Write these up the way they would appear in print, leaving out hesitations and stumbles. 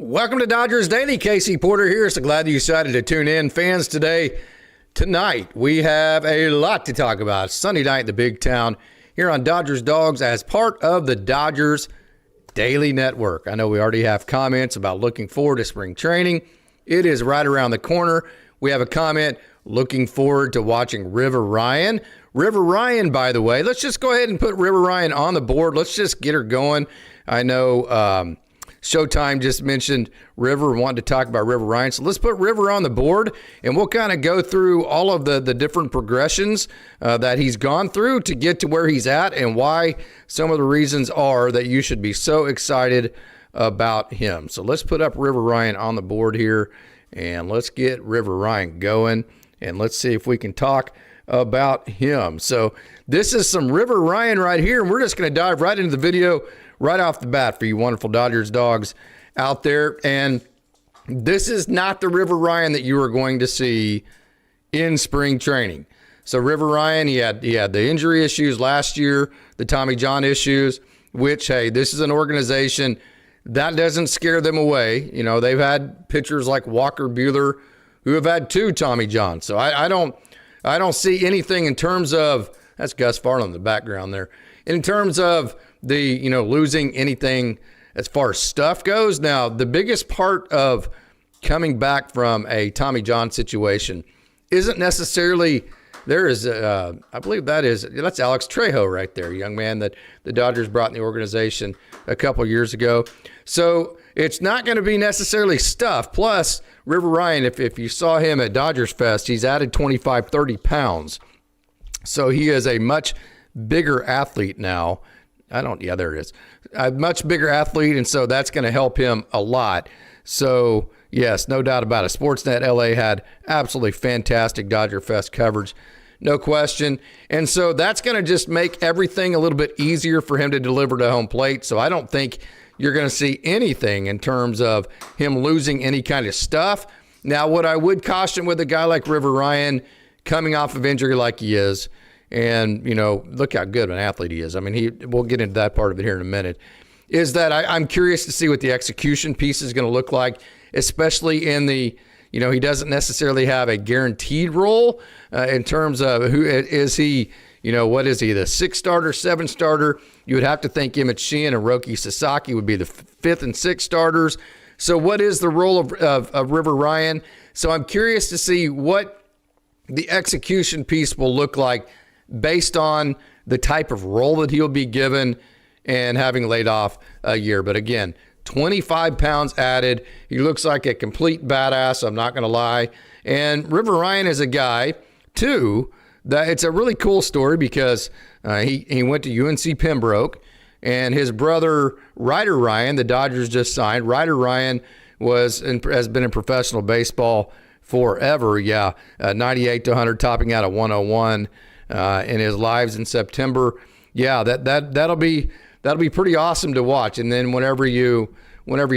Welcome to Dodgers Daily. Casey Porter here. So glad you decided to tune in. Fans, tonight, we have a lot to talk about. Sunday night in the big town here on Dodgers Dawgs as part of the Dodgers Daily Network. I know we already have comments about looking forward to spring training. It is right around the corner. We have a comment looking forward to watching River Ryan. River Ryan, by the way, let's just go ahead and put River Ryan on the board. Let's just get her going. I know Showtime just mentioned River, wanted to talk about River Ryan. So let's put River on the board, and we'll kind of go through all of the different progressions that he's gone through to get to where he's at and why some of the reasons are that you should be so excited about him. So let's put up River Ryan on the board here, and let's get River Ryan going, and let's see if we can talk about him. So this is some River Ryan right here, and we're just going to dive right into the video right off the bat for you wonderful Dodgers dogs out there. And this is not the River Ryan that you are going to see in spring training. So River Ryan, he had the injury issues last year, the Tommy John issues, which, hey, this is an organization that doesn't scare them away. You know, they've had pitchers like Walker Buehler who have had 2 Tommy Johns. So I don't see anything in terms of, that's Gus Farland in the background there, in terms of the, losing anything as far as stuff goes. Now, the biggest part of coming back from a Tommy John situation isn't necessarily, I believe that's Alex Trejo right there, a young man that the Dodgers brought in the organization a couple years ago. So it's not going to be necessarily stuff. Plus, River Ryan, if you saw him at Dodgerfest, he's added 25, 30 pounds. So he is a much bigger athlete now. There it is. A much bigger athlete, and so that's going to help him a lot. So, yes, no doubt about it. Sportsnet LA had absolutely fantastic Dodgerfest coverage, no question. And so that's going to just make everything a little bit easier for him to deliver to home plate. So I don't think you're going to see anything in terms of him losing any kind of stuff. Now, what I would caution with a guy like River Ryan coming off of injury like he is, and, look how good of an athlete he is. I mean, we'll get into that part of it here in a minute, is that I'm curious to see what the execution piece is going to look like, especially in the, he doesn't necessarily have a guaranteed role in terms of who is he, what is he, the 6th starter, 7th starter? You would have to think Emmett Sheehan and Roki Sasaki would be the 5th and 6th starters. So what is the role of River Ryan? So I'm curious to see what the execution piece will look like based on the type of role that he'll be given and having laid off a year. But again, 25 pounds added. He looks like a complete badass, I'm not going to lie. And River Ryan is a guy, too, that it's a really cool story because he went to UNC Pembroke, and his brother, Ryder Ryan, the Dodgers just signed. Ryder Ryan has been in professional baseball forever, 98 to 100, topping out at 101. In his lives in September. That'll be pretty awesome to watch. And then whenever you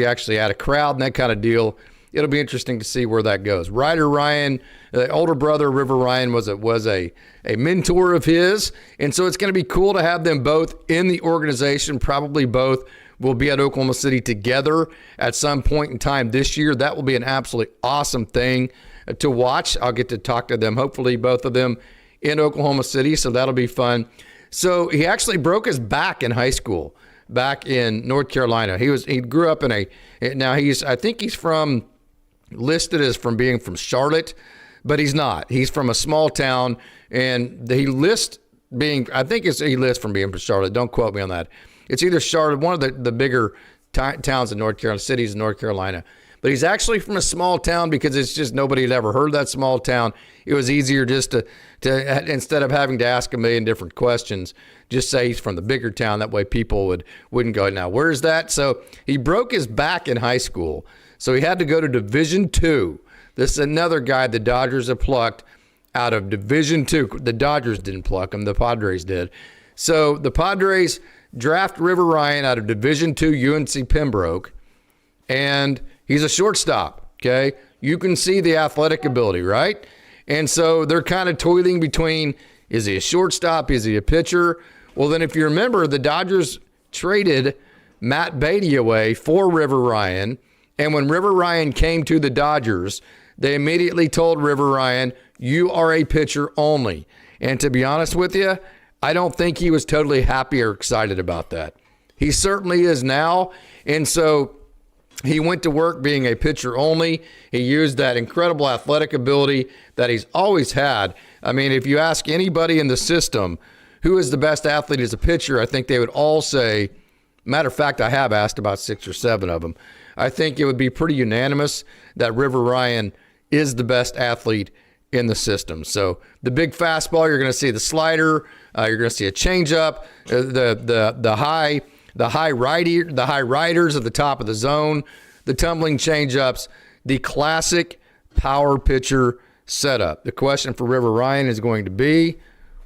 actually add a crowd and that kind of deal, it'll be interesting to see where that goes. Ryder Ryan, the older brother, River Ryan, was a mentor of his, and so it's going to be cool to have them both in the organization. Probably both will be at Oklahoma City together at some point in time this year. That will be an absolutely awesome thing to watch. I'll get to talk to them, hopefully both of them, in Oklahoma City, so that'll be fun. So he actually broke his back in high school, back in North Carolina. He grew up I think he's listed as from being from Charlotte, but he's not. He's from a small town, and he lists from being from Charlotte. Don't quote me on that. It's either Charlotte, one of the bigger towns in North Carolina, cities in North Carolina. But he's actually from a small town because it's just nobody had ever heard of that small town. It was easier just to instead of having to ask a million different questions, just say he's from the bigger town. That way people wouldn't go, now, where's that? So he broke his back in high school. So he had to go to Division II. This is another guy the Dodgers have plucked out of Division II. The Dodgers didn't pluck him. The Padres did. So the Padres draft River Ryan out of Division II UNC Pembroke, and he's a shortstop, okay? You can see the athletic ability, right? And so they're kind of toiling between, is he a shortstop? Is he a pitcher? Well, then if you remember, the Dodgers traded Matt Beatty away for River Ryan And when River Ryan came to the Dodgers, they immediately told River Ryan, you are a pitcher only. And to be honest with you, I don't think he was totally happy or excited about that. He certainly is now. And so he went to work being a pitcher only. He used that incredible athletic ability that he's always had. I mean, if you ask anybody in the system who is the best athlete as a pitcher, I think they would all say, matter of fact, I have asked about 6 or 7 of them. I think it would be pretty unanimous that River Ryan is the best athlete in the system. So the big fastball, you're going to see the slider, you're going to see a changeup, the high riders at the top of the zone, the tumbling changeups, the classic power pitcher setup. The question for River Ryan is going to be,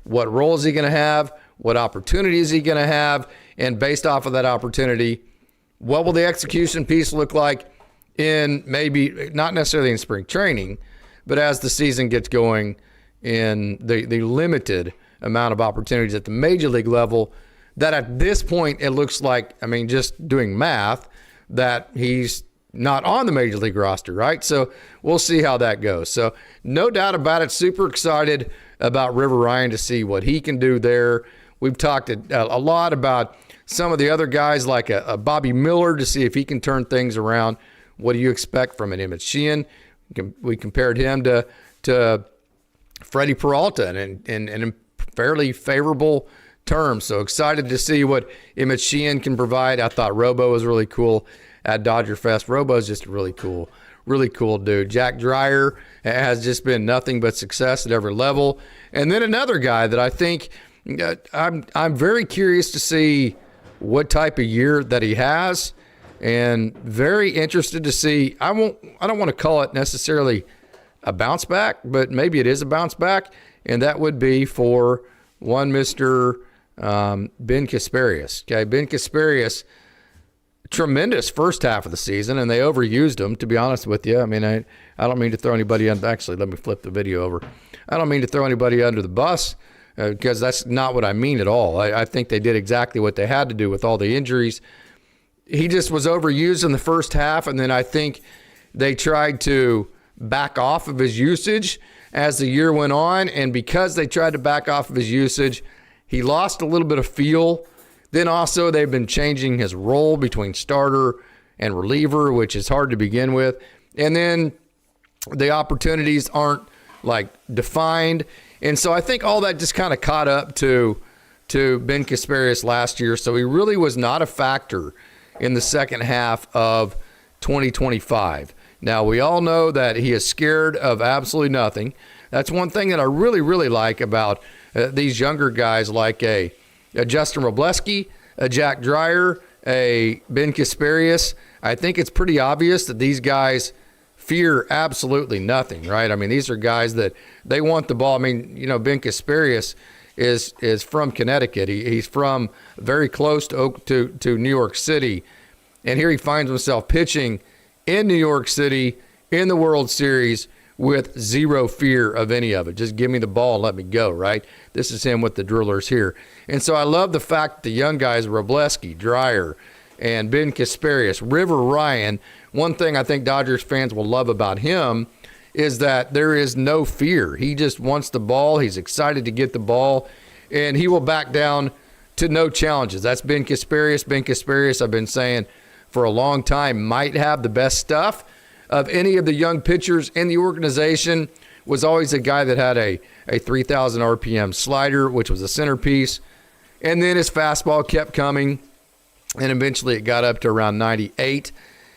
what role is he going to have? What opportunity is he going to have? And based off of that opportunity, what will the execution piece look like in maybe not necessarily in spring training, but as the season gets going in the limited amount of opportunities at the major league level that at this point it looks like, I mean, just doing math, that he's not on the major league roster, right? So we'll see how that goes. So no doubt about it, super excited about River Ryan to see what he can do there. We've talked a lot about some of the other guys like a Bobby Miller to see if he can turn things around. What do you expect from an Emmett Sheehan? We compared him to Freddie Peralta in fairly favorable terms. So excited to see what Emmett Sheehan can provide. I thought Robo was really cool at Dodgerfest. Robo is just really cool dude. Jack Dreyer has just been nothing but success at every level. And then another guy that I think I'm very curious to see what type of year that he has, and very interested to see. I don't want to call it necessarily a bounce back, but maybe it is a bounce back, and that would be for one Mr. Ben Kasparius. Okay, Ben Kasparius, tremendous first half of the season, and they overused him, to be honest with you. I mean, I don't mean to throw anybody under. Actually, let me flip the video over. I don't mean to throw anybody under the bus, because that's not what I mean at all. I think they did exactly what they had to do with all the injuries. He just was overused in the first half, and then I think they tried to back off of his usage as the year went on, and because they tried to back off of his usage, he lost a little bit of feel. Then also they've been changing his role between starter and reliever, which is hard to begin with. And then the opportunities aren't like defined. And so I think all that just kind of caught up to Ben Kasparius last year. So he really was not a factor in the second half of 2025. Now, we all know that he is scared of absolutely nothing. That's one thing that I really, really like about these younger guys like a Justin Robleski, a Jack Dreyer, a Ben Kasparius. I think it's pretty obvious that these guys fear absolutely nothing, right? I mean, these are guys that they want the ball. I mean, you know, Ben Kasparius is from Connecticut. He's from very close to New York City, and here he finds himself pitching in New York City in the World Series with zero fear of any of it. Just give me the ball and let me go, right? This is him with the Drillers here. And so I love the fact that the young guys, Robleski, Dreyer, and Ben Kasparius, River Ryan, one thing I think Dodgers fans will love about him is that there is no fear. He just wants the ball. He's excited to get the ball, and he will back down to no challenges. That's Ben Kasparius. Ben Kasparius, I've been saying for a long time, might have the best stuff of any of the young pitchers in the organization. Was always a guy that had a 3,000 RPM slider, which was a centerpiece. And then his fastball kept coming, and eventually it got up to around 98.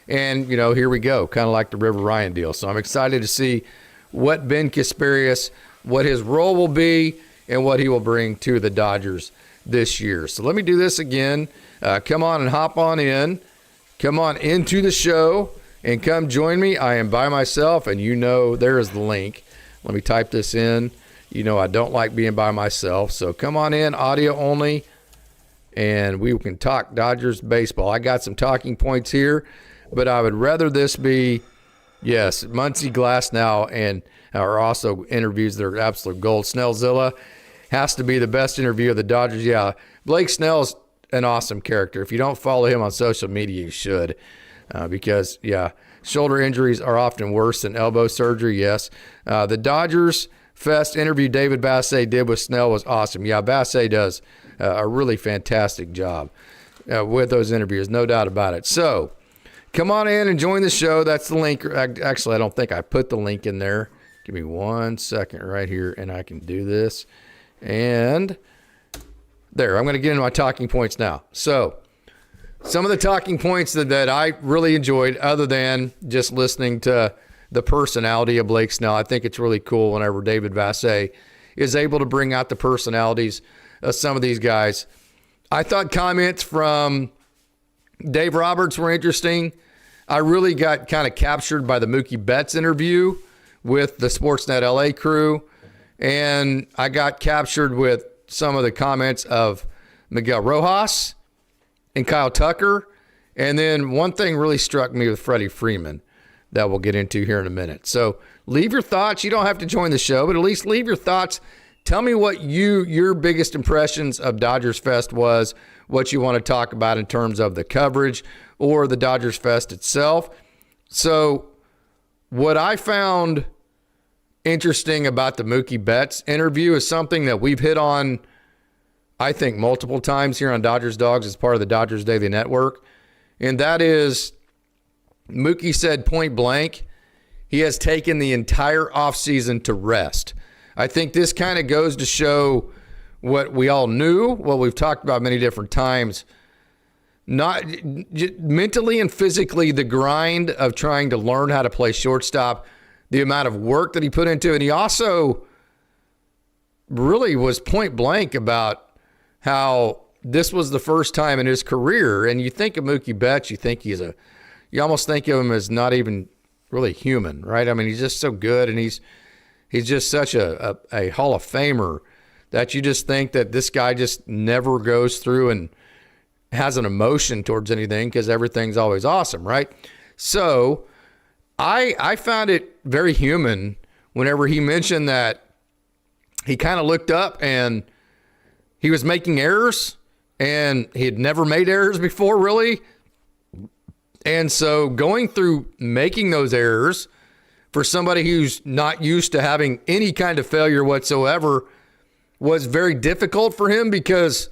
And, you know, here we go, kind of like the River Ryan deal. So I'm excited to see what Ben Kasparius, what his role will be, and what he will bring to the Dodgers this year. So let me do this again. Come on and hop on in. Come on into the show and come join me. I am by myself, and you know there is the link. Let me type this in. You know I don't like being by myself. So come on in, audio only, and we can talk Dodgers baseball. I got some talking points here, but I would rather this be, yes, Muncie Glasnow and are also interviews that are absolute gold. Snellzilla has to be the best interview of the Dodgers. Yeah, Blake Snell's an awesome character. If you don't follow him on social media, you should. because, shoulder injuries are often worse than elbow surgery, yes. The Dodgers Fest interview David Bassett did with Snell was awesome. Yeah, Bassett does a really fantastic job with those interviews, no doubt about it. So come on in and join the show. That's the link. Actually, I don't think I put the link in there. Give me 1 second right here, and I can do this. And there, I'm going to get into my talking points now. So some of the talking points that I really enjoyed, other than just listening to the personality of Blake Snell, I think it's really cool whenever David Bassett is able to bring out the personalities of some of these guys. I thought comments from Dave Roberts were interesting. I really got kind of captured by the Mookie Betts interview with the Sportsnet LA crew, and I got captured with some of the comments of Miguel Rojas and Kyle Tucker. And then one thing really struck me with Freddie Freeman that we'll get into here in a minute. So leave your thoughts. You don't have to join the show, but at least leave your thoughts. Tell me what your biggest impressions of Dodgers Fest was, what you want to talk about in terms of the coverage or the Dodgers Fest itself. So what I found interesting about the Mookie Betts interview is something that we've hit on, I think, multiple times here on Dodgers Dogs as part of the Dodgers Daily Network. And that is, Mookie said point blank, he has taken the entire offseason to rest. I think this kind of goes to show what we all knew, what we've talked about many different times. Not mentally and physically, the grind of trying to learn how to play shortstop, the amount of work that he put into it. And he also really was point blank about how this was the first time in his career. And you think of Mookie Betts, you almost think of him as not even really human, right? I mean, he's just so good, and he's just such a Hall of Famer that you just think that this guy just never goes through and has an emotion towards anything because everything's always awesome, right? So I found it very human whenever he mentioned that he kind of looked up and he was making errors, and he had never made errors before, really. And so going through making those errors for somebody who's not used to having any kind of failure whatsoever was very difficult for him because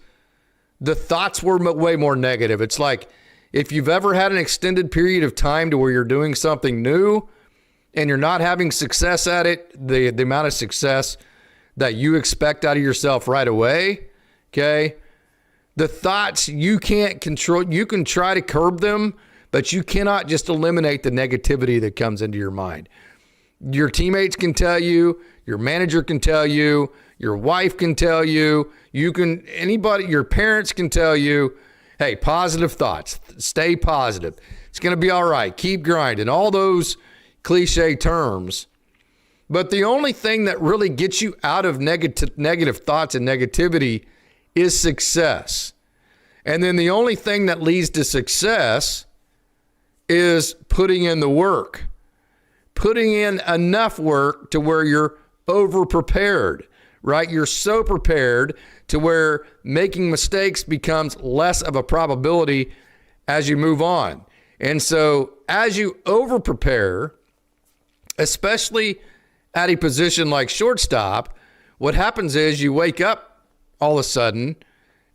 the thoughts were way more negative. It's like if you've ever had an extended period of time to where you're doing something new and you're not having success at it, the amount of success that you expect out of yourself right away, okay? The thoughts you can't control. You can try to curb them, but you cannot just eliminate the negativity that comes into your mind. Your teammates can tell you, your manager can tell you, your wife can tell you, anybody, your parents can tell you, hey, positive thoughts, stay positive. It's going to be all right. Keep grinding. All those cliche terms. But the only thing that really gets you out of negative thoughts and negativity is success. And then the only thing that leads to success is putting in the work. Putting in enough work to where you're over-prepared, right? You're so prepared to where making mistakes becomes less of a probability as you move on. And so as you over-prepare, especially at a position like shortstop, what happens is you wake up all of a sudden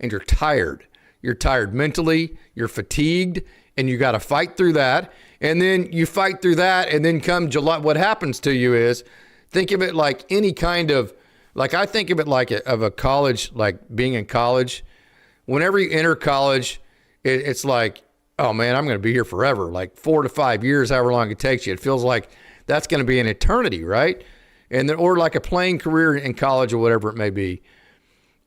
and you're tired. You're tired mentally, you're fatigued, and you got to fight through that. And then you fight through that, and then come July, what happens to you is, think of it like any kind of, like I think of it like of a college, like being in college. Whenever you enter college, it's like, oh man, I'm going to be here forever, like 4 to 5 years, however long it takes you. It feels like that's going to be an eternity, right? And then, or like a playing career in college or whatever it may be.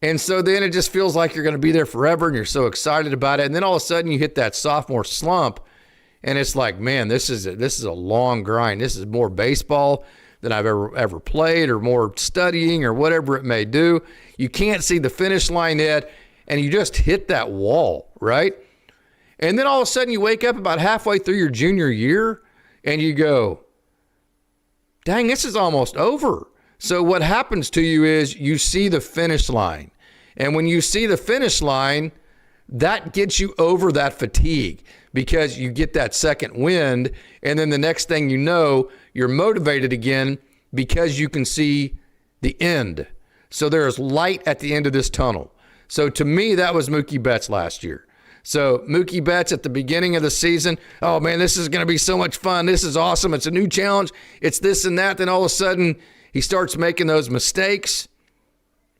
And so then it just feels like you're going to be there forever and you're so excited about it. And then all of a sudden you hit that sophomore slump and it's like, man, this is a long grind. This is more baseball than I've ever played, or more studying, or whatever it may do. You can't see the finish line yet, and you just hit that wall, right? And then all of a sudden you wake up about halfway through your junior year and you go, dang, this is almost over. So what happens to you is you see the finish line. And when you see the finish line, that gets you over that fatigue because you get that second wind. And then the next thing you know, you're motivated again because you can see the end. So there's light at the end of this tunnel. So to me, that was Mookie Betts last year. So Mookie Betts at the beginning of the season, oh man, this is going to be so much fun. This is awesome. It's a new challenge. It's this and that. Then all of a sudden he starts making those mistakes,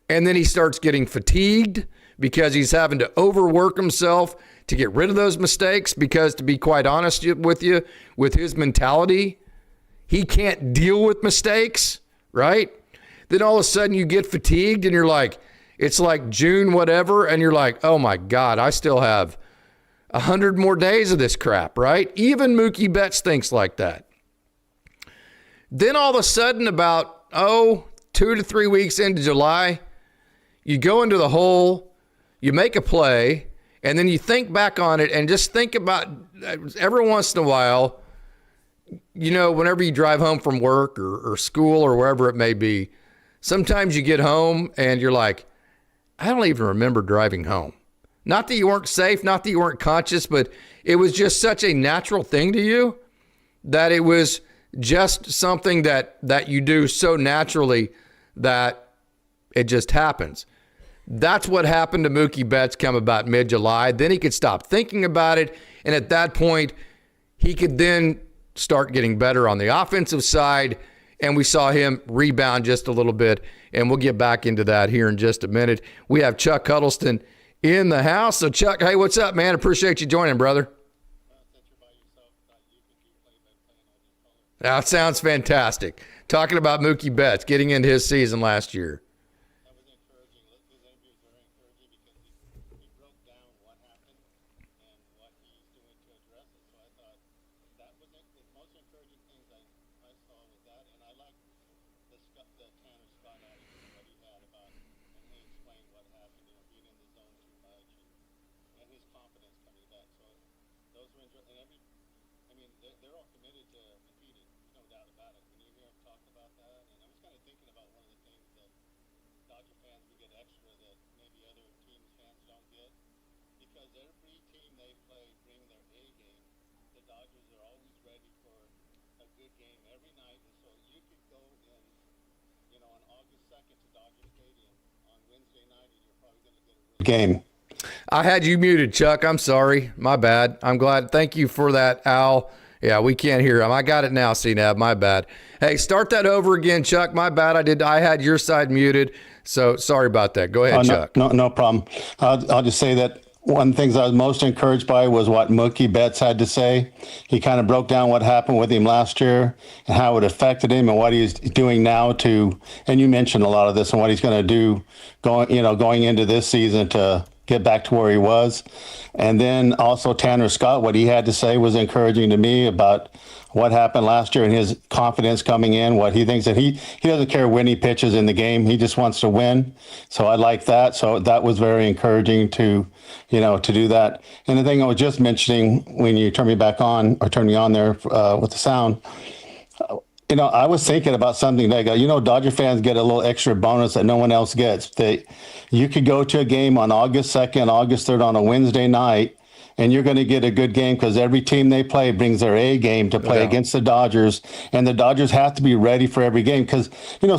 and then he starts getting fatigued because he's having to overwork himself to get rid of those mistakes because, to be quite honest with you, with his mentality, he can't deal with mistakes, right? Then all of a sudden you get fatigued and you're like, it's like June whatever, and you're like, oh my God, I still have 100 more days of this crap, right? Even Mookie Betts thinks like that. Then all of a sudden about, 2 to 3 weeks into July, you go into the hole, you make a play, and then you think back on it and just think about every once in a while, whenever you drive home from work or school or wherever it may be, sometimes you get home and you're like, I don't even remember driving home. Not that you weren't safe, not that you weren't conscious, but it was just such a natural thing to you that it was just something that you do so naturally that it just happens. That's what happened to Mookie Betts come about mid-July. Then he could stop thinking about it, and at that point, he could then start getting better on the offensive side, and we saw him rebound just a little bit, and we'll get back into that here in just a minute. We have Chuck Huddleston in the house. So, Chuck, hey, what's up, man? Appreciate you joining, brother. That sounds fantastic. Talking about Mookie Betts getting into his season last year. Game. I had you muted, Chuck. I'm sorry. My bad. I'm glad. Thank you for that, Al. Yeah, we can't hear him. I got it now, CNAB. My bad. Hey, start that over again, Chuck. My bad. I had your side muted. So sorry about that. Go ahead, Chuck. No problem. I'll just say that one of the things I was most encouraged by was what Mookie Betts had to say. He kind of broke down what happened with him last year and how it affected him and what he's doing now and you mentioned a lot of this and what he's going to do going into this season to get back to where he was. And then also Tanner Scott, what he had to say was encouraging to me about what happened last year and his confidence coming in, what he thinks that he doesn't care when he pitches in the game. He just wants to win. So I like that. So that was very encouraging to do that. And the thing I was just mentioning when you turn me on there with the sound, I was thinking about something like, Dodger fans get a little extra bonus that no one else gets. You could go to a game on August 2nd, August 3rd on a Wednesday night, and you're going to get a good game because every team they play brings their A game to play against the Dodgers, and the Dodgers have to be ready for every game because,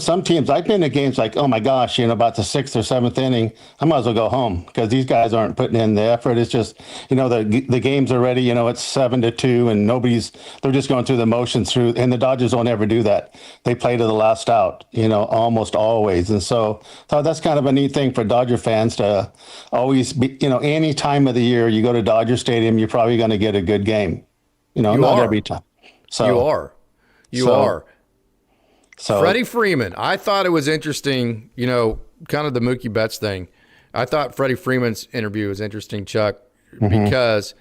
some teams, I've been to games like, oh my gosh, about the 6th or 7th inning, I might as well go home because these guys aren't putting in the effort. It's just, the games are ready, it's 7-2 and they're just going through the motions and the Dodgers don't ever do that. They play to the last out, almost always. And so that's kind of a neat thing for Dodger fans to always be, any time of the year you go to Dodger Stadium, you're probably going to get a good game. Not every time. So You are. So Freddie Freeman, I thought it was interesting, kind of the Mookie Betts thing. I thought Freddie Freeman's interview was interesting, Chuck, because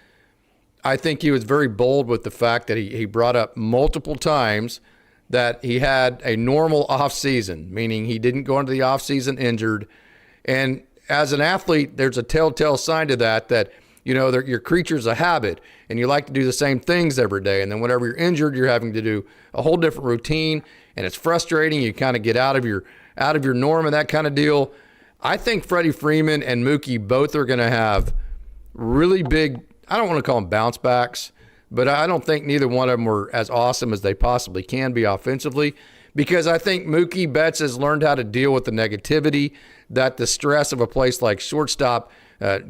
I think he was very bold with the fact that he brought up multiple times that he had a normal off season, meaning he didn't go into the off season injured. And as an athlete, there's a telltale sign to that your creature's a habit and you like to do the same things every day. And then whenever you're injured, you're having to do a whole different routine and it's frustrating. You kind of get out of your norm and that kind of deal. I think Freddie Freeman and Mookie both are going to have really big, I don't want to call them bounce backs, but I don't think neither one of them were as awesome as they possibly can be offensively, because I think Mookie Betts has learned how to deal with the negativity that the stress of a place like shortstop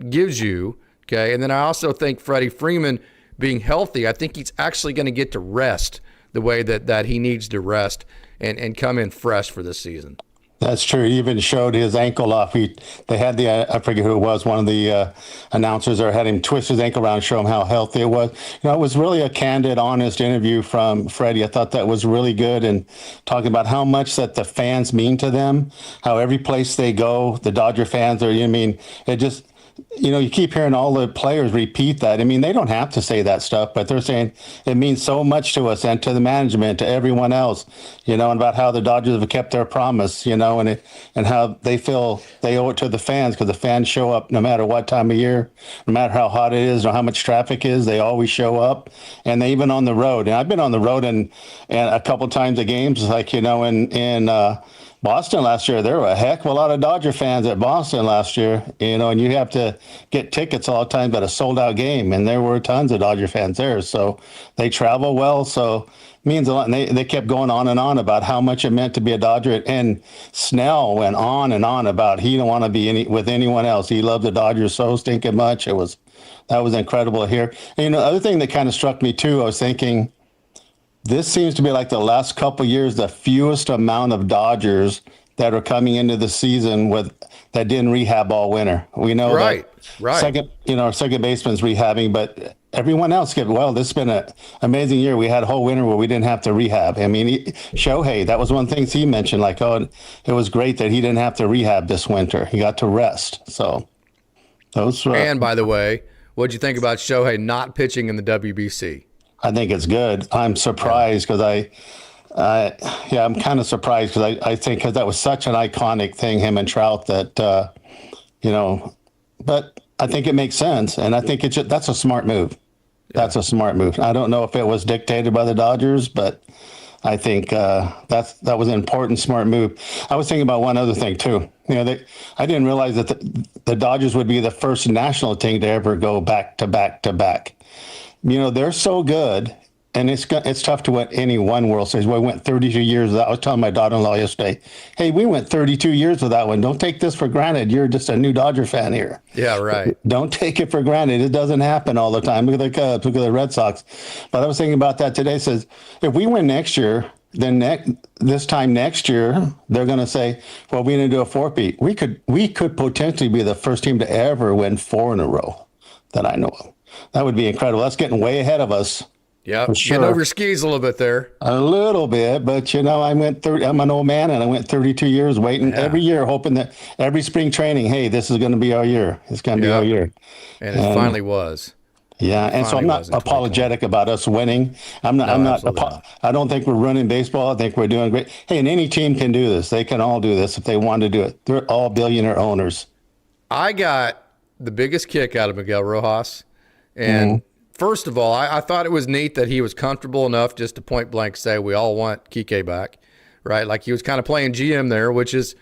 gives you. Okay. And then I also think Freddie Freeman being healthy, I think he's actually going to get to rest the way that he needs to rest and come in fresh for this season. That's true. He even showed his ankle off. They had I forget who it was, one of the announcers there had him twist his ankle around, show him how healthy it was. It was really a candid, honest interview from Freddie. I thought that was really good, and talking about how much that the fans mean to them, how every place they go, the Dodger fans are, it just, you keep hearing all the players repeat that. I mean, they don't have to say that stuff, but they're saying it means so much to us and to the management, to everyone else, and about how the Dodgers have kept their promise, and how they feel they owe it to the fans, because the fans show up no matter what time of year, no matter how hot it is or how much traffic is, they always show up. And they even on the road. And I've been on the road and a couple times at games, like, in Boston last year, there were a heck of a lot of Dodger fans at Boston last year, and you have to get tickets all the time at a sold-out game, and there were tons of Dodger fans there. So they travel well, so it means a lot. And they kept going on and on about how much it meant to be a Dodger, and Snell went on and on about he didn't want to be with anyone else. He loved the Dodgers so stinking much. That was incredible to hear. And, the other thing that kind of struck me, too, I was thinking, this seems to be like the last couple of years, the fewest amount of Dodgers that are coming into the season that didn't rehab all winter. We know right. Our second baseman's rehabbing, but everyone else this has been an amazing year. We had a whole winter where we didn't have to rehab. I mean, Shohei, that was one of the things he mentioned, like, it was great that he didn't have to rehab this winter. He got to rest. So and by the way, what'd you think about Shohei not pitching in the WBC? I think it's good. I'm surprised because I'm kind of surprised because I think because that was such an iconic thing, him and Trout, that, but I think it makes sense. And I think that's a smart move. Yeah. That's a smart move. I don't know if it was dictated by the Dodgers, but I think that was an important, smart move. I was thinking about one other thing, too. I didn't realize that the Dodgers would be the first national team to ever go back to back to back. They're so good, and it's tough to win any one World Series. We went 32 years without. I was telling my daughter-in-law yesterday, hey, we went 32 years without one. Don't take this for granted. You're just a new Dodger fan here. Yeah, right. Don't take it for granted. It doesn't happen all the time. Look at the Cubs. Look at the Red Sox. But I was thinking about that today. It says, if we win next year, then this time next year, they're going to say, well, we didn't do a four-peat. We could potentially be the first team to ever win 4 in a row that I know of. That would be incredible. That's getting way ahead of us. Yeah, sure. Getting over your skis a little bit there. A little bit, but I'm an old man, and I went 32 years waiting every year, hoping that every spring training, hey, this is going to be our year. It's going to be our year. And it finally was. Yeah, and so I'm not apologetic about us winning. I don't think we're running baseball. I think we're doing great. Hey, and any team can do this. They can all do this if they want to do it. They're all billionaire owners. I got the biggest kick out of Miguel Rojas. And first of all, I thought it was neat that he was comfortable enough just to point blank say we all want Kiké back, right? Like he was kind of playing GM there, which is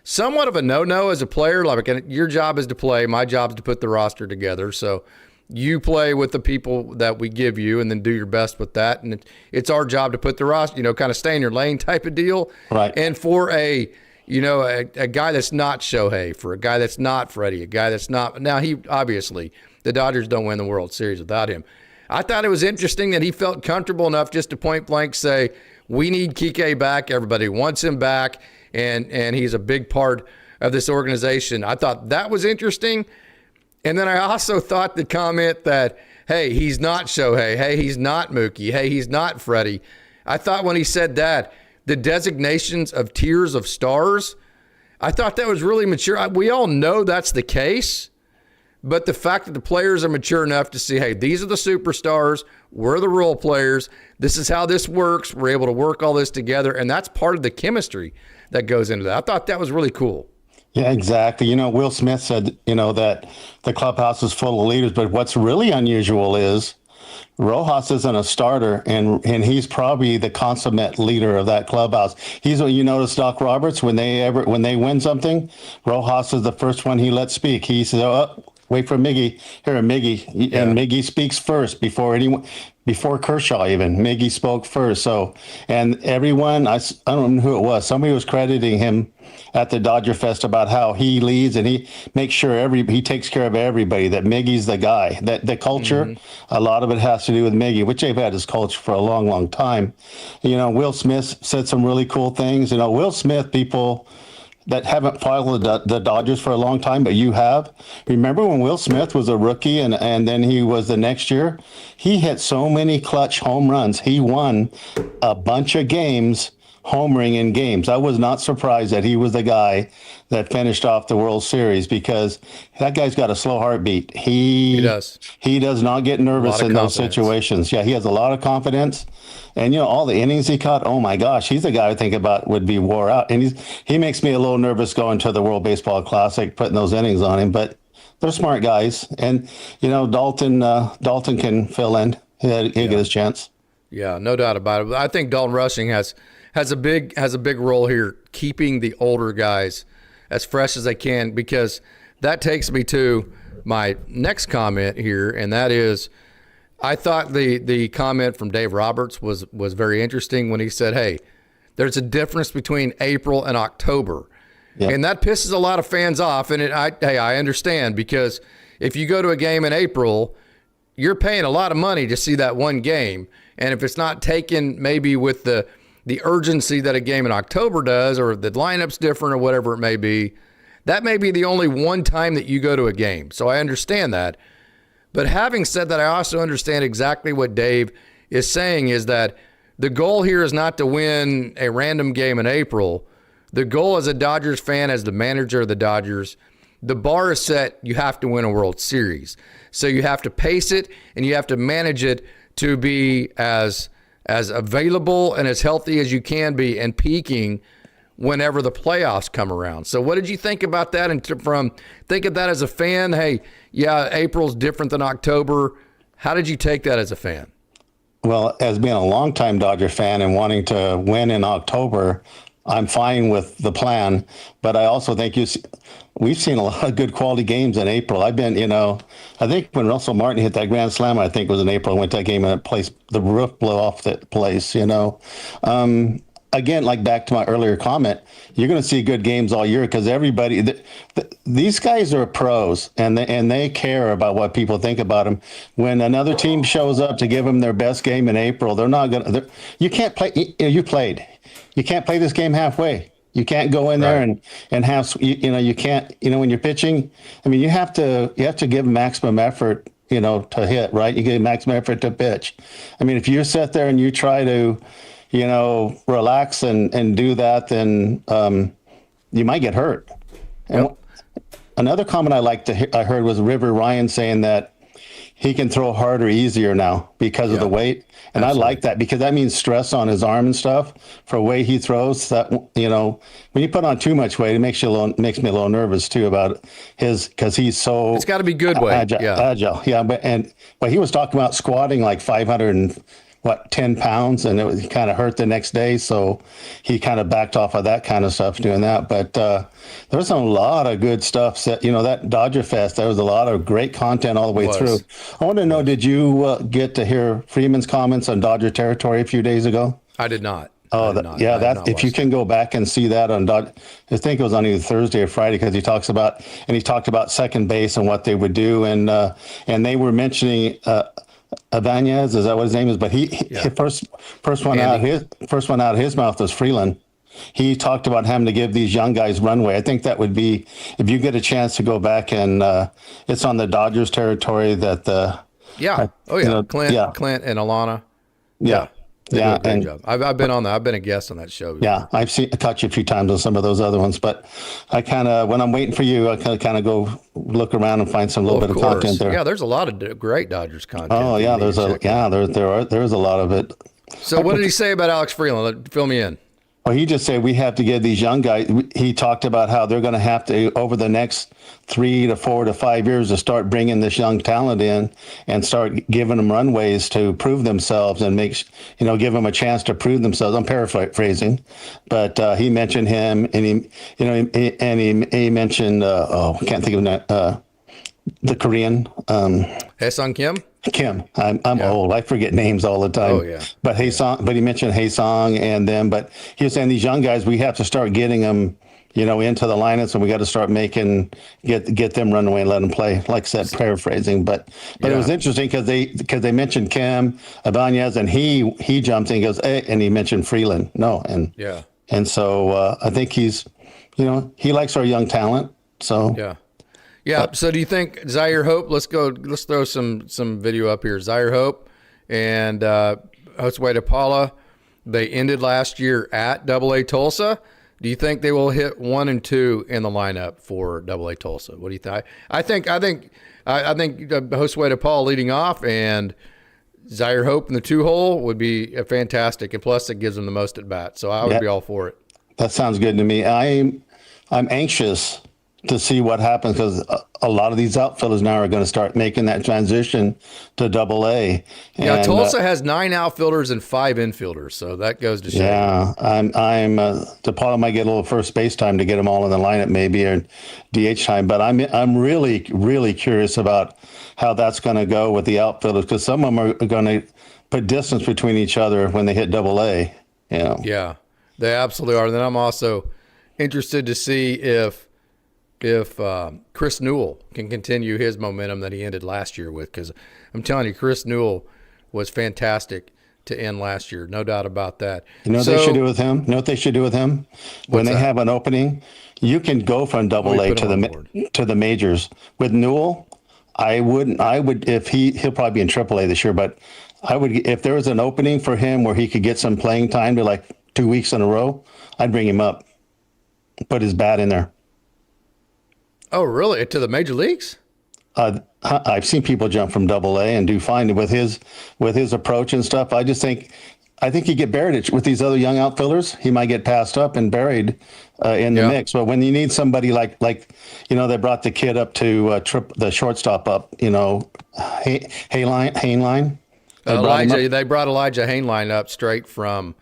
somewhat of a no-no as a player. Like your job is to play, my job is to put the roster together. So you play with the people that we give you and then do your best with that. And it's our job to put the roster, kind of stay in your lane type of deal. Right. And for a guy that's not Shohei, for a guy that's not Freddie, a guy that's not – now he obviously – the Dodgers don't win the World Series without him. I thought it was interesting that he felt comfortable enough just to point blank say, we need Kiké back. Everybody wants him back, and he's a big part of this organization. I thought that was interesting. And then I also thought the comment that, hey, he's not Shohei. Hey, he's not Mookie. Hey, he's not Freddie. I thought when he said that, the designations of tiers of stars, I thought that was really mature. We all know that's the case. But the fact that the players are mature enough to see, hey, these are the superstars, we're the role players, this is how this works, we're able to work all this together, and that's part of the chemistry that goes into that. I thought that was really cool. Yeah, exactly. Will Smith said, that the clubhouse is full of leaders, but what's really unusual is Rojas isn't a starter, and he's probably the consummate leader of that clubhouse. He's what you notice, Doc Roberts, when they win something, Rojas is the first one he lets speak. He says, wait for Miggy. Here, Miggy, and Miggy speaks first before anyone, before Kershaw even. Miggy spoke first. So, and everyone, I don't know who it was. Somebody was crediting him at the Dodgerfest about how he leads and he makes sure he takes care of everybody. That Miggy's the guy. That the culture, a lot of it has to do with Miggy, which they've had his culture for a long, long time. You know, Will Smith said some really cool things. You know, Will Smith, people that haven't followed the Dodgers for a long time, but you have. Remember when Will Smith was a rookie and then he was the next year? He hit so many clutch home runs. He won a bunch of games, homering in games. I was not surprised that he was the guy that finished off the World Series because that guy's got a slow heartbeat. He does. He does not get nervous in those situations. Yeah, he has a lot of confidence. And, you know, all the innings he caught, oh, my gosh, he's the guy I think about would be wore out. And he makes me a little nervous going to the World Baseball Classic, putting those innings on him. But they're smart guys. And, you know, Dalton can fill in. He'll get his chance. Yeah, no doubt about it. I think Dalton Rushing has a big role here, keeping the older guys as fresh as they can, because that takes me to my next comment here, and that is, I thought the comment from Dave Roberts was very interesting when he said, hey, there's a difference between April and October. Yep. And that pisses a lot of fans off. And I understand, because if you go to a game in April, you're paying a lot of money to see that one game. And if it's not taken maybe with the urgency that a game in October does, or the lineup's different or whatever it may be, that may be the only one time that you go to a game. So I understand that. But having said that, I also understand exactly what Dave is saying, is that the goal here is not to win a random game in April. The goal as a Dodgers fan, as the manager of the Dodgers, the bar is set. You have to win a World Series. So you have to pace it and you have to manage it to be as available and as healthy as you can be and peaking whenever the playoffs come around. So what did you think about that? And from think of that as a fan, hey, yeah, April's different than October. How did you take that as a fan? Well, as being a longtime Dodger fan and wanting to win in October, I'm fine with the plan. But I also think we've seen a lot of good quality games in April. I've been, I think when Russell Martin hit that grand slam, I think it was in April, I went to that game and that place, the roof blew off that place, Again, like back to my earlier comment, you're going to see good games all year because everybody, these guys are pros and they care about what people think about them. When another team shows up to give them their best game in April, they're not going to. You can't play. You played. You can't play this game halfway. You can't go in there and have. You can't. When you're pitching, I mean, you have to give maximum effort. To hit, right? You give maximum effort to pitch. I mean, if you sit there and you try to relax and do that, then you might get hurt. And another comment I heard was River Ryan saying that he can throw harder, easier now because of the weight. And absolutely. I like that because that means stress on his arm and stuff for the way he throws. That when you put on too much weight, it makes me a little nervous too about because he's so. It's got to be good weight. Agile. Yeah, but he was talking about squatting like 10 pounds, and it kind of hurt the next day. So he kind of backed off of that kind of stuff doing that. But there's a lot of good stuff. That Dodgerfest, there was a lot of great content all the way through. I want to know, did you get to hear Freeman's comments on Dodger territory a few days ago? I did not. If you can go back and see that on I think it was on either Thursday or Friday, because he talked about second base and what they would do, and they were mentioning Ibanez, is that what his name is? But he first one out of his mouth was Freeland. He talked about having to give these young guys runway. I think that would be, if you get a chance to go back and it's on the Dodgers territory that Clint and Alana. Yeah. They do a great job. I've been on that. I've been a guest on that show before. Yeah, I caught you a few times on some of those other ones, but I kind of, when I'm waiting for you, I kind of go look around and find some little bit of content there. Yeah, there's a lot of great Dodgers content. Oh yeah, there's a lot of it. So what did he say about Alex Freeland? Fill me in. Well, he just said we have to give these young guys. He talked about how they're going to have to, over the next 3 to 4 to 5 years, to start bringing this young talent in and start giving them runways to prove themselves and give them a chance to prove themselves. I'm paraphrasing, but he mentioned him, and he mentioned I can't think of that. the Korean. Hae-sung Kim? Kim. I'm old. I forget names all the time. Oh, yeah. But but he mentioned Hae-sung and them. But he was saying these young guys, we have to start getting them, into the lineups, and we got to start get them run away and let them play. Like I said, paraphrasing. But it was interesting because they mentioned Kim Ibanez, and he jumped in and goes, hey, and he mentioned Freeland. No, and so I think he's, he likes our young talent. So yeah. So do you think Zaire Hope? Let's throw some video up here. Zaire Hope and Josue DePaula, they ended last year at AA Tulsa. Do you think they will hit 1 and 2 in the lineup for AA Tulsa? What do you think? I think Josue DePaula leading off and Zaire Hope in the 2-hole would be fantastic, and plus it gives them the most at bat. So I would be all for it. That sounds good to me. I'm anxious to see what happens because a lot of these outfielders now are going to start making that transition to AA. Yeah, Tulsa has 9 outfielders and 5 infielders, so that goes to show. Yeah, I'm DePaula might get a little first base time to get them all in the lineup maybe, or DH time, but I'm really, really curious about how that's going to go with the outfielders because some of them are going to put distance between each other when they hit AA. Yeah, they absolutely are. And then I'm also interested to see if Chris Newell can continue his momentum that he ended last year with, because I'm telling you, Chris Newell was fantastic to end last year. No doubt about that. What they should do with him? What they should do with him? When they have an opening, you can go from AA to the majors. With Newell, I would if he'll probably be in AAA this year, but I would, if there was an opening for him where he could get some playing time to like 2 weeks in a row, I'd bring him up, put his bat in there. Oh, really? To the major leagues? I've seen people jump from AA and do fine with his approach and stuff. I think he get buried with these other young outfielders. He might get passed up and buried in the mix. But when you need somebody like they brought the kid up to the shortstop up, Hainline. They brought Elijah Hainline up straight from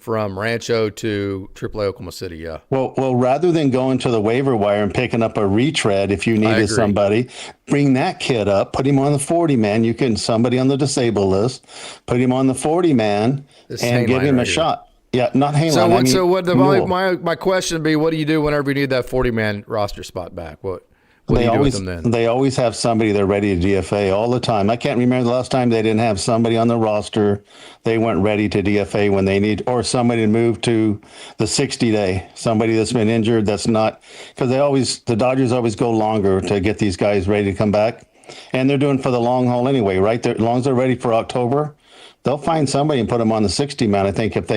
Rancho to AAA Oklahoma City, yeah. Well, rather than going to the waiver wire and picking up a retread, if you needed somebody, bring that kid up, put him on the 40-man. You can somebody on the disabled list, put him on the 40-man, and give him a shot. Yeah, not Hainline. My question would be, what do you do whenever you need that 40-man roster spot back? What do you do with them then? They always have somebody they're ready to DFA all the time. I can't remember the last time they didn't have somebody on the roster. They weren't ready to DFA when they need, or somebody to move to the 60-day. Somebody that's been injured that's not, because the Dodgers always go longer to get these guys ready to come back. And they're doing for the long haul anyway, right? As long as they're ready for October, they'll find somebody and put them on the 60-man. I think if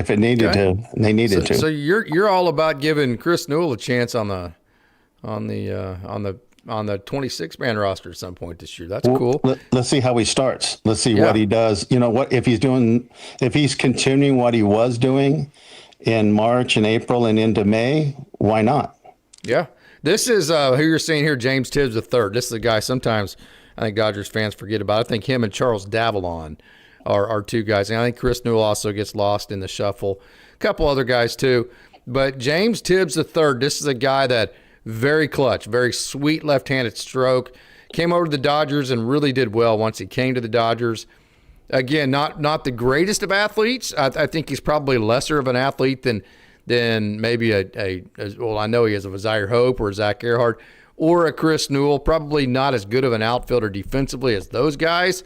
it needed to. So you're all about giving Chris Newell a chance on the 26-man roster at some point this year. That's cool. Let's see how he starts. Let's see what he does. If he's continuing what he was doing in March and April and into May, why not? Yeah. This is who you're seeing here, James Tibbs III. This is the guy sometimes I think Dodgers fans forget about. I think him and Charles Davalon are two guys. And I think Chris Newell also gets lost in the shuffle. A couple other guys too. But James Tibbs III, this is a guy that very clutch, very sweet left-handed stroke. Came over to the Dodgers and really did well once he came to the Dodgers. Again, not the greatest of athletes. I think he's probably lesser of an athlete than maybe I know he is of a Zaire Hope or a Zach Earhart or a Chris Newell. Probably not as good of an outfielder defensively as those guys,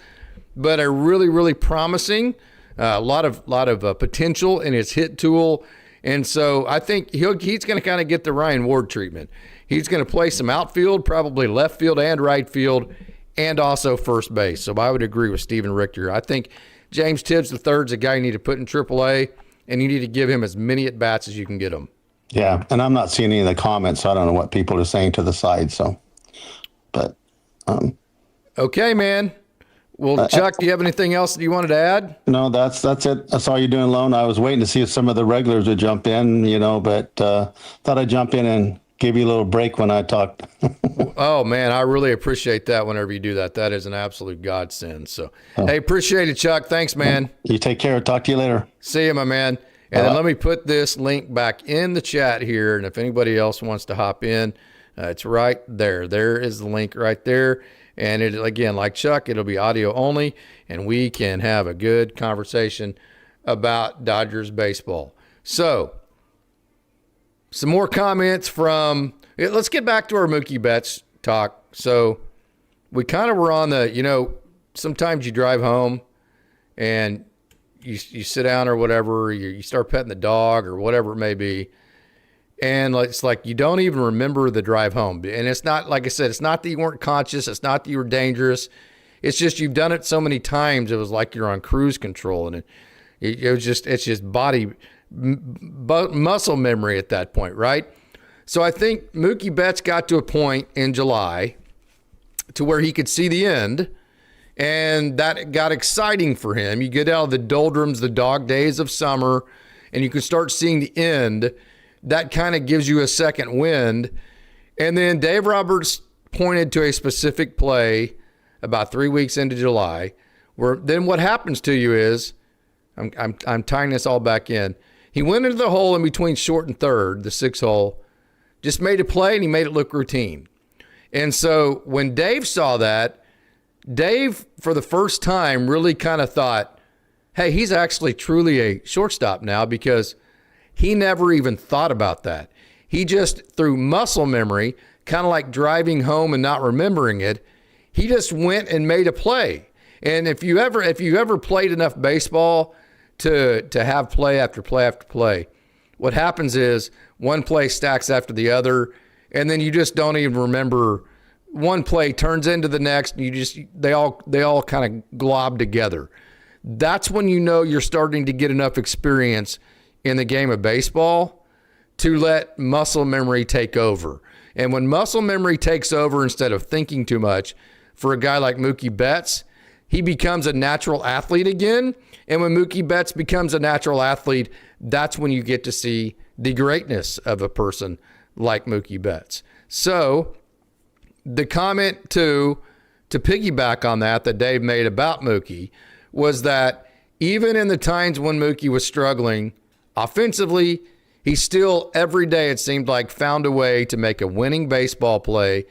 but a really, really promising. A lot of potential in his hit tool. And so I think he's going to kind of get the Ryan Ward treatment. He's going to play some outfield, probably left field and right field, and also first base. So I would agree with Steven Richter. I think James Tibbs III is a guy you need to put in AAA, and you need to give him as many at-bats as you can get him. Yeah, and I'm not seeing any of the comments, so I don't know what people are saying to the side. Okay, man. Well, Chuck, do you have anything else that you wanted to add? No, that's it. I saw you doing Lone. I was waiting to see if some of the regulars would jump in, but thought I'd jump in and give you a little break when I talked. Oh, man, I really appreciate that whenever you do that. That is an absolute godsend. So, Hey, appreciate it, Chuck. Thanks, man. You take care. Talk to you later. See you, my man. And then let me put this link back in the chat here, and if anybody else wants to hop in, It's right there. There is the link right there. And it, again, like Chuck, it'll be audio only, and we can have a good conversation about Dodgers baseball. So, some more comments from, let's get back to our Mookie Betts talk. So, we kind of were on the, sometimes you drive home and you sit down or whatever, you start petting the dog or whatever it may be. And it's like you don't even remember the drive home. And it's not, like I said, it's not that you weren't conscious. It's not that you were dangerous. It's just you've done it so many times. It was like you're on cruise control. And it's just body, muscle memory at that point, right? So I think Mookie Betts got to a point in July to where he could see the end. And that got exciting for him. You get out of the doldrums, the dog days of summer, and you can start seeing the end. That kind of gives you a second wind. And then Dave Roberts pointed to a specific play about 3 weeks into July, where then what happens to you is, I'm tying this all back in. He went into the hole in between short and third, the 6 hole, just made a play, and he made it look routine. And so when Dave saw that, Dave, for the first time, really kind of thought, hey, he's actually truly a shortstop now, because he never even thought about that. He just, through muscle memory, kind of like driving home and not remembering it, he just went and made a play. And if you ever played enough baseball to have play after play after play, what happens is one play stacks after the other, and then you just don't even remember. One play turns into the next, and they all kind of glob together. That's when you know you're starting to get enough experience in the game of baseball to let muscle memory take over. And when muscle memory takes over instead of thinking too much, for a guy like Mookie Betts, he becomes a natural athlete again. And when Mookie Betts becomes a natural athlete, that's when you get to see the greatness of a person like Mookie Betts. So the comment to piggyback on that Dave made about Mookie was that even in the times when Mookie was struggling offensively, he still, every day it seemed like, found a way to make a winning baseball play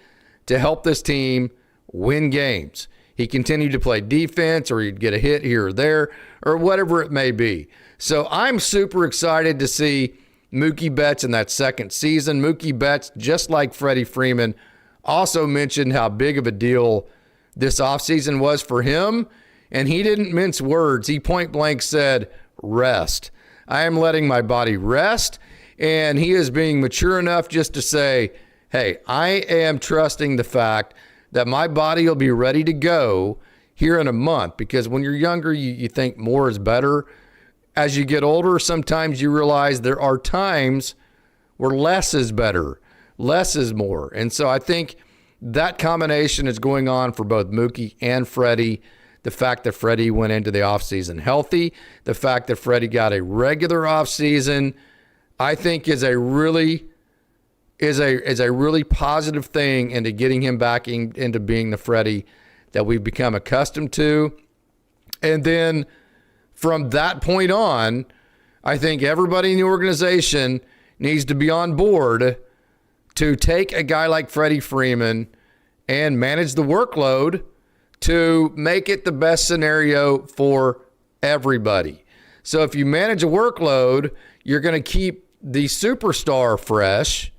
to help this team win games. He continued to play defense, or he'd get a hit here or there, or whatever it may be. So I'm super excited to see Mookie Betts in that second season. Mookie Betts, just like Freddie Freeman, also mentioned how big of a deal this offseason was for him, and he didn't mince words. He point blank said, rest. I am letting my body rest, and he is being mature enough just to say, hey, I am trusting the fact that my body will be ready to go here in a month, because when you're younger, you think more is better. As you get older, sometimes you realize there are times where less is better, less is more. And so I think that combination is going on for both Mookie and Freddie. The fact that Freddie went into the offseason healthy, the fact that Freddie got a regular offseason, I think is a really positive thing into getting him back into being the Freddie that we've become accustomed to. And then from that point on, I think everybody in the organization needs to be on board to take a guy like Freddie Freeman and manage the workload to make it the best scenario for everybody. So if you manage a workload, you're going to keep the superstar fresh,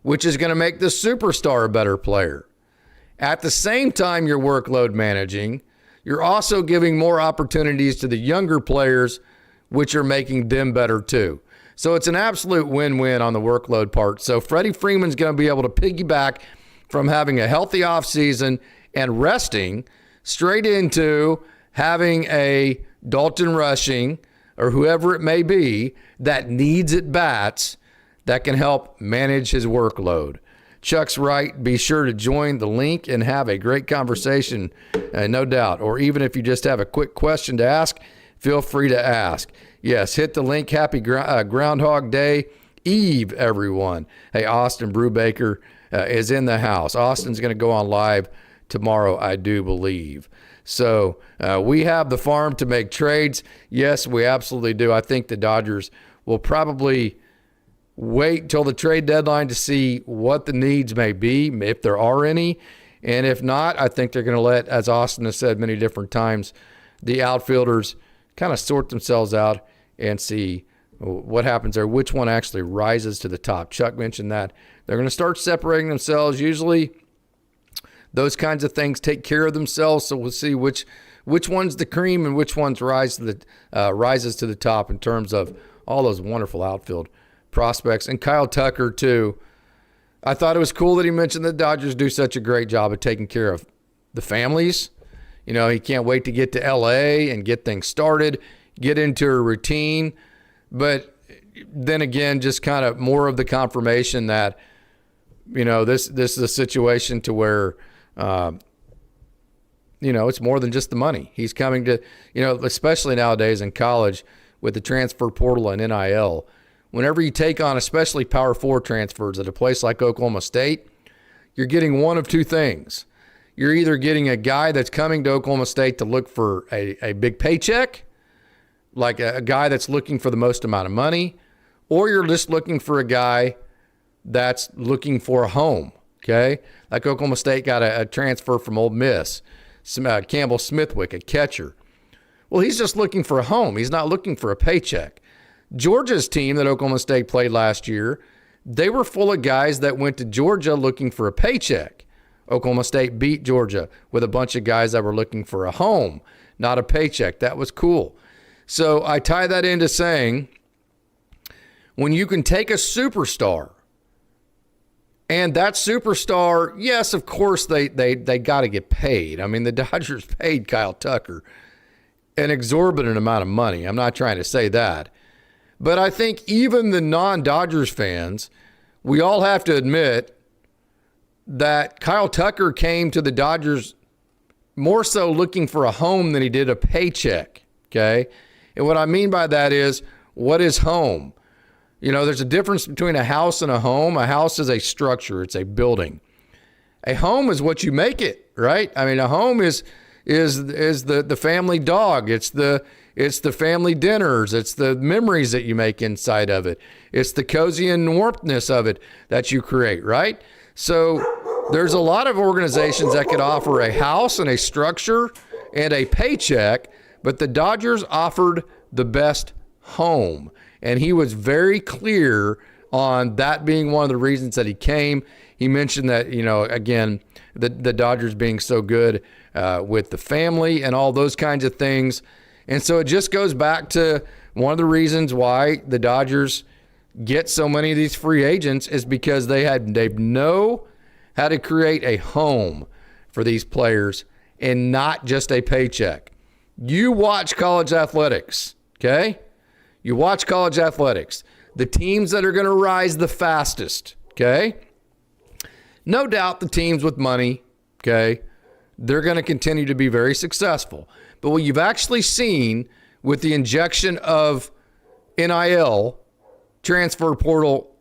which is going to make the superstar a better player. At the same time you're workload managing, you're also giving more opportunities to the younger players, which are making them better too. So it's an absolute win-win on the workload part. So Freddie Freeman's going to be able to piggyback from having a healthy offseason and resting straight into having a Dalton Rushing or whoever it may be that needs at bats that can help manage his workload. Chuck's right. Be sure to join the link and have a great conversation, no doubt. Or even if you just have a quick question to ask, feel free to ask. Yes, hit the link. Happy Groundhog Day Eve, everyone. Hey, Austin Brubaker is in the house. Austin's going to go on live tomorrow, I do believe. So we have the farm to make trades. Yes, we absolutely do. I think the Dodgers will probably wait till the trade deadline to see what the needs may be, if there are any. And if not, I think they're going to let, as Austin has said many different times, the outfielders kind of sort themselves out and see what happens there, which one actually rises to the top. Chuck mentioned that. They're going to start separating themselves. Usually those kinds of things take care of themselves, so we'll see which one's the cream and which one's rises to the top in terms of all those wonderful outfield prospects. And Kyle Tucker, too. I thought it was cool that he mentioned the Dodgers do such a great job of taking care of the families. You know, he can't wait to get to L.A. and get things started, get into a routine. But then again, just kind of more of the confirmation that, you know, this is a situation to where, you know, it's more than just the money. He's coming to, you know, especially nowadays in college with the transfer portal and NIL, whenever you take on especially Power 4 transfers at a place like Oklahoma State, you're getting one of two things. You're either getting a guy that's coming to Oklahoma State to look for a big paycheck, like a guy that's looking for the most amount of money, or you're just looking for a guy that's looking for a home, okay? Like Oklahoma State got a transfer from Ole Miss, Campbell Smithwick, a catcher. Well, he's just looking for a home. He's not looking for a paycheck. Georgia's team that Oklahoma State played last year, they were full of guys that went to Georgia looking for a paycheck. Oklahoma State beat Georgia with a bunch of guys that were looking for a home, not a paycheck. That was cool. So I tie that into saying, when you can take a superstar, and that superstar, yes, of course, they got to get paid. I mean, the Dodgers paid Kyle Tucker an exorbitant amount of money. I'm not trying to say that. But I think even the non-Dodgers fans, we all have to admit that Kyle Tucker came to the Dodgers more so looking for a home than he did a paycheck, okay? And what I mean by that is, what is home? You know, there's a difference between a house and a home. A house is a structure. It's a building. A home is what you make it, right? I mean, a home is the family dog. It's the family dinners. It's the memories that you make inside of it. It's the cozy and warmthness of it that you create, right? So there's a lot of organizations that could offer a house and a structure and a paycheck, but the Dodgers offered the best home. And he was very clear on that being one of the reasons that he came. He mentioned that, you know, again, the Dodgers being so good with the family and all those kinds of things. And so it just goes back to one of the reasons why the Dodgers get so many of these free agents is because they know how to create a home for these players and not just a paycheck. You watch college athletics, okay? You watch college athletics. The teams that are going to rise the fastest, okay? No doubt the teams with money, okay, they're going to continue to be very successful. But what you've actually seen with the injection of NIL, transfer portal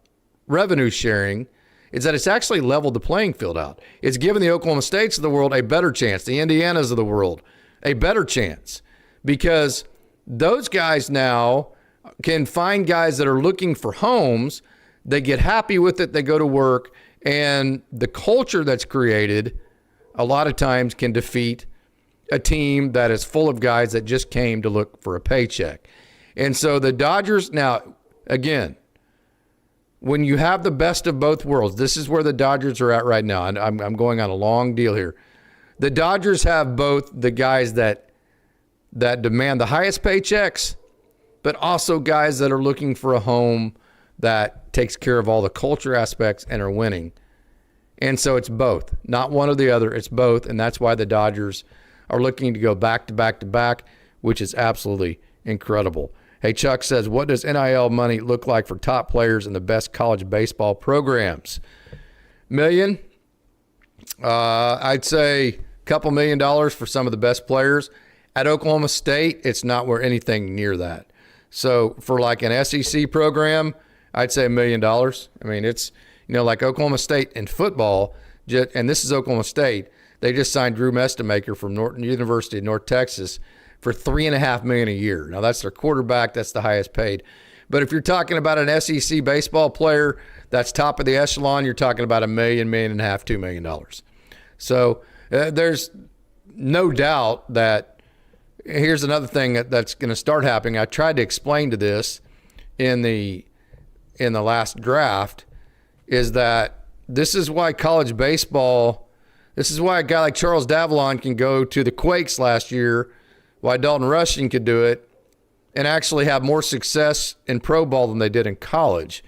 revenue sharing, is that it's actually leveled the playing field out. It's given the Oklahoma States of the world a better chance, the Indianas of the world a better chance, because those guys now can find guys that are looking for homes. They get happy with it. They go to work, and the culture that's created a lot of times can defeat a team that is full of guys that just came to look for a paycheck. And so the Dodgers, now, again, when you have the best of both worlds, this is where the Dodgers are at right now. And I'm going on a long deal here. The Dodgers have both the guys that demand the highest paychecks, but also guys that are looking for a home that takes care of all the culture aspects and are winning. And so it's both, not one or the other. It's both, and that's why the Dodgers are looking to go back to back to back, which is absolutely incredible. Hey, Chuck says, what does NIL money look like for top players in the best college baseball programs? Million? I'd say a couple $1 million for some of the best players. At Oklahoma State, it's not worth anything near that. So for like an SEC program, I'd say $1 million. I mean, it's, you know, like Oklahoma State in football, and this is Oklahoma State, they just signed Drew Mestamaker from University of North Texas for $3.5 million a year. Now that's their quarterback. That's the highest paid. But if you're talking about an SEC baseball player that's top of the echelon, you're talking about $1 million, $1.5 million, $2 million. So there's no doubt that here's another thing that's going to start happening. I tried to explain to this in the last draft, is that this is why college baseball, this is why a guy like Charles Davalon can go to the Quakes last year, why Dalton Rushing could do it, and actually have more success in pro ball than they did in college.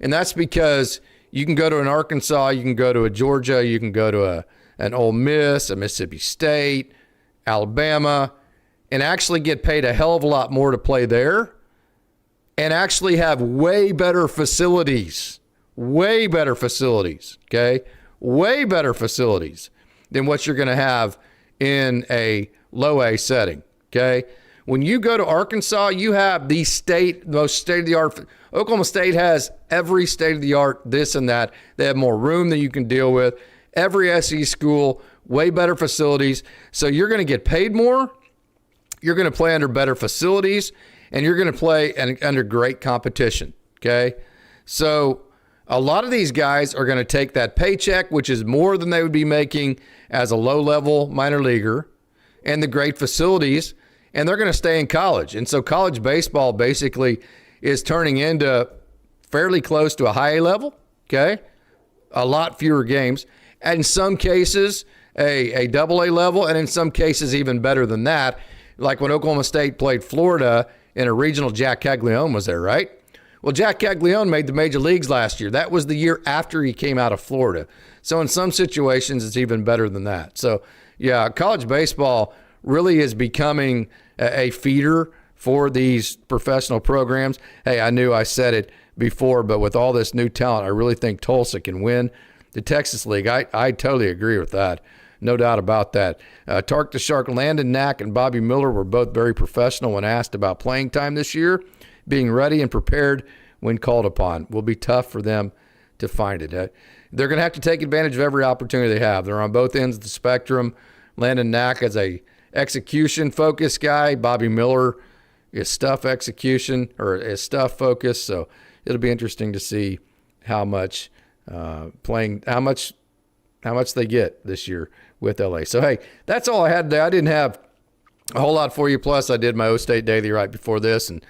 And that's because you can go to an Arkansas, you can go to a Georgia, you can go to an Ole Miss, a Mississippi State, Alabama, and actually get paid a hell of a lot more to play there and actually have way better facilities, okay? Way better facilities than what you're going to have in a low A setting, okay? When you go to Arkansas, you have the most state-of-the-art. Oklahoma State has every state-of-the-art this and that. They have more room than you can deal with. Every SE school, way better facilities. So you're going to get paid more. You're going to play under better facilities, and you're going to play under great competition, okay? So a lot of these guys are going to take that paycheck, which is more than they would be making as a low-level minor leaguer, and the great facilities, and they're going to stay in college. And so college baseball basically is turning into fairly close to a high A level, okay? A lot fewer games. And in some cases, a double A level, and in some cases even better than that. Like when Oklahoma State played Florida in a regional, Jack Caglione was there, right? Well, Jack Caglione made the major leagues last year. That was the year after he came out of Florida. So in some situations, it's even better than that. So, yeah, college baseball really is becoming a feeder for these professional programs. Hey, I knew I said it before, but with all this new talent, I really think Tulsa can win the Texas League. I totally agree with that. No doubt about that. Tark the Shark, Landon Knack, and Bobby Miller were both very professional when asked about playing time this year. Being ready and prepared when called upon will be tough for them to find it. They're going to have to take advantage of every opportunity they have. They're on both ends of the spectrum. Landon Knack is a execution-focused guy. Bobby Miller is stuff execution or is stuff focused. So it'll be interesting to see how much they get this year with LA. So, hey, that's all I had today. I didn't have a whole lot for you. Plus, I did my O-State Daily right before this, and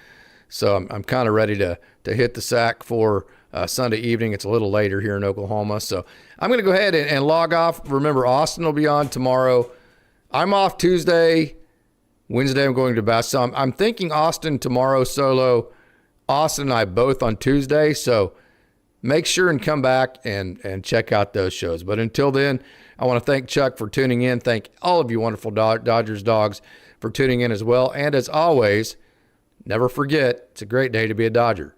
so I'm kind of ready to hit the sack for Sunday evening. It's a little later here in Oklahoma. So I'm going to go ahead and log off. Remember, Austin will be on tomorrow. I'm off Tuesday. Wednesday, I'm going to Bass. So I'm thinking Austin tomorrow solo. Austin and I both on Tuesday. So make sure and come back and check out those shows. But until then, I want to thank Chuck for tuning in. Thank all of you wonderful Dodgers dogs for tuning in as well. And as always, never forget, it's a great day to be a Dodger.